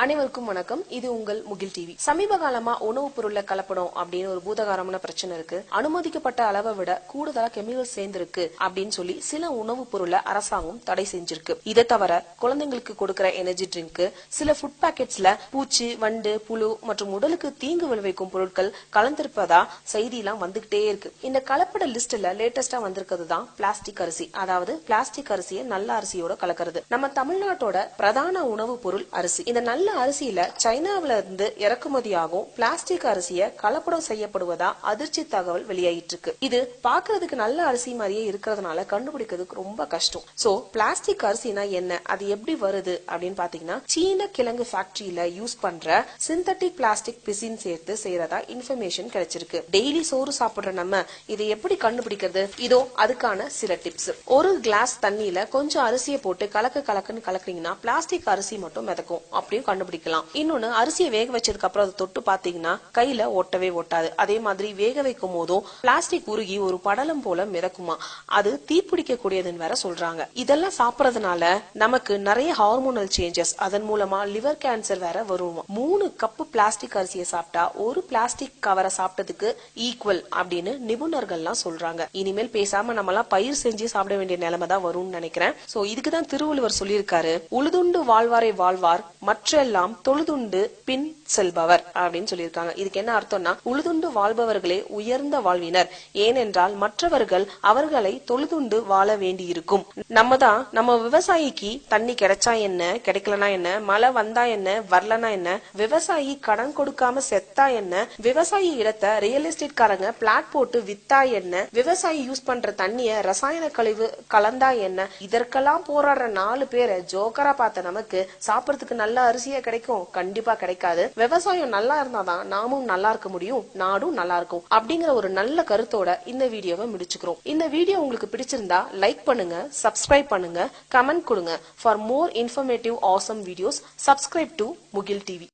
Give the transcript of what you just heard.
அனைவருக்கும் வணக்கம். இது உங்கள் முகில் டிவி. சமீப காலமா உணவுப் பொருள்ல கலப்படம் அப்படின்னு ஒரு பூதகாரமான பிரச்சனை இருக்கு. அனுமதிக்கப்பட்ட அளவை விட கூடுதலா கெமிக்கல் சேர்ந்திருக்கு அப்படின்னு சொல்லி சில உணவுப் பொருளை அரசாங்கம் தடை செஞ்சிருக்கு. இதை தவிர குழந்தைங்களுக்கு கொடுக்கிற எனர்ஜி ட்ரிங்க், சில ஃபுட் பேக்கெட்ஸ்ல பூச்சி, வண்டு, புழு மற்றும் உடலுக்கு தீங்கு விளைவிக்கும் பொருட்கள் கலந்திருப்பதா செய்தியெல்லாம் வந்துகிட்டே இருக்கு. இந்த கலப்பட லிஸ்ட்ல லேட்டஸ்டா வந்திருக்கிறது தான் பிளாஸ்டிக் அரிசி. அதாவது பிளாஸ்டிக் அரிசியை நல்ல அரிசியோட கலக்கிறது. நம்ம தமிழ்நாட்டோட பிரதான உணவுப் பொருள் அரிசி. இந்த நல்ல அரிசியில சைனாவில இருந்து இறக்குமதியாகும் பிளாஸ்டிக் அரிசியை கலப்படம் செய்யப்படுவதா அதிர்ச்சி தகவல் வெளியாயிட்டு இருக்கு. இது பாக்குறதுக்கு நல்ல அரிசி மாதிரியே இருக்கிறதுனால கண்டுபிடிக்கிறதுக்கு ரொம்ப கஷ்டம். சோ பிளாஸ்டிக் அரிசினா என்ன, அது எப்படி வருது அப்படின்னு பாத்தீங்கன்னா, சீன கிழங்கு ஃபேக்டரியில யூஸ் பண்ற சிந்தட்டிக் பிளாஸ்டிக் பிசின் சேர்த்து செய்யறதா இன்ஃபர்மேஷன் கிடைச்சிருக்கு. டெய்லி சோறு சாப்பிடுற நம்ம இதை எப்படி கண்டுபிடிக்கிறது? இதோ அதுக்கான சில டிப்ஸ். ஒரு கிளாஸ் தண்ணியில கொஞ்சம் அரிசியை போட்டு கலக்குன்னு கலக்குறீங்கன்னா பிளாஸ்டிக் அரிசி மட்டும் மிதக்கும் அப்படின்னு கண்டுபிடிக்கலாம். இன்னொன்னு, அரிசியை வேக வச்சதுக்கு அப்புறம் அதை தொட்டு பாத்தீங்கன்னா கையில ஒட்டவே ஒட்டாது. அதே மாதிரி வேக வைக்கும் போதும் பிளாஸ்டிக் உருகி ஒரு படலம் போல மிதக்குமா. அது தீப்பிடிக்க கூடியதுன்னு வேற சொல்றாங்க. இதெல்லாம் சாப்பிடறதுனால நமக்கு நிறைய ஹார்மோனல் சேஞ்சஸ், அதன் மூலமா லிவர் கேன்சர் வேற வருமா. 3 கப் பிளாஸ்டிக் அரிசியை சாப்பிட்டா ஒரு பிளாஸ்டிக் கவரை சாப்பிட்டதுக்கு ஈக்குவல் அப்படின்னு நிபுணர்கள்லாம் சொல்றாங்க. இனிமேல் பேசாம நம்மலாம் பயிர் செஞ்சு சாப்பிட வேண்டிய நிலைமை தான் வரும்னு நினைக்கிறேன். சோ இதுக்குதான் திருவள்ளுவர் சொல்லியிருக்காரு, உழுதுண்டு வாழ்வாரை வாழ்வார் மற்றெல்லாம் தொழுதுண்டு பின் செல்பவர் அப்படின்னு சொல்லியிருக்காங்க. இதுக்கு என்ன அர்த்தம்னா, உழுதுண்டு வாழ்பவர்களே உயர்ந்த வாழ்வினர், ஏனென்றால் மற்றவர்கள் அவர்களை தொழுதுண்டு வாழ வேண்டி இருக்கும். நம்ம விவசாயிக்கு தண்ணி கிடைச்சா என்ன, கிடைக்கலனா என்ன, மழை வந்தா என்ன, வரலனா என்ன, விவசாயி கடன் கொடுக்காம செத்தா என்ன, விவசாயி இடத்த ரியல் எஸ்டேட் காரங்க பிளாட் போட்டு வித்தா என்ன, விவசாயி யூஸ் பண்ற தண்ணிய ரசாயன கழிவு கலந்தா என்ன, இதற்கெல்லாம் போராடுற 4 பேரை ஜோக்கரா பார்த்த நமக்கு சாப்பிடறதுக்கு நல்ல அரிசியா கிடைக்கும்? கண்டிப்பா கிடைக்காது. விவசாயம் நல்லா இருந்தாதான் நாமும் நல்லா இருக்க முடியும், நாடும் நல்லா இருக்கும். அப்படிங்கிற ஒரு நல்ல கருத்தோட இந்த வீடியோவை முடிச்சுக்கிறோம். இந்த வீடியோ உங்களுக்கு பிடிச்சிருந்தா லைக் பண்ணுங்க, சப்ஸ்கிரைப் பண்ணுங்க, கமெண்ட் கொடுங்க. For more informative awesome videos, subscribe to Mugil TV.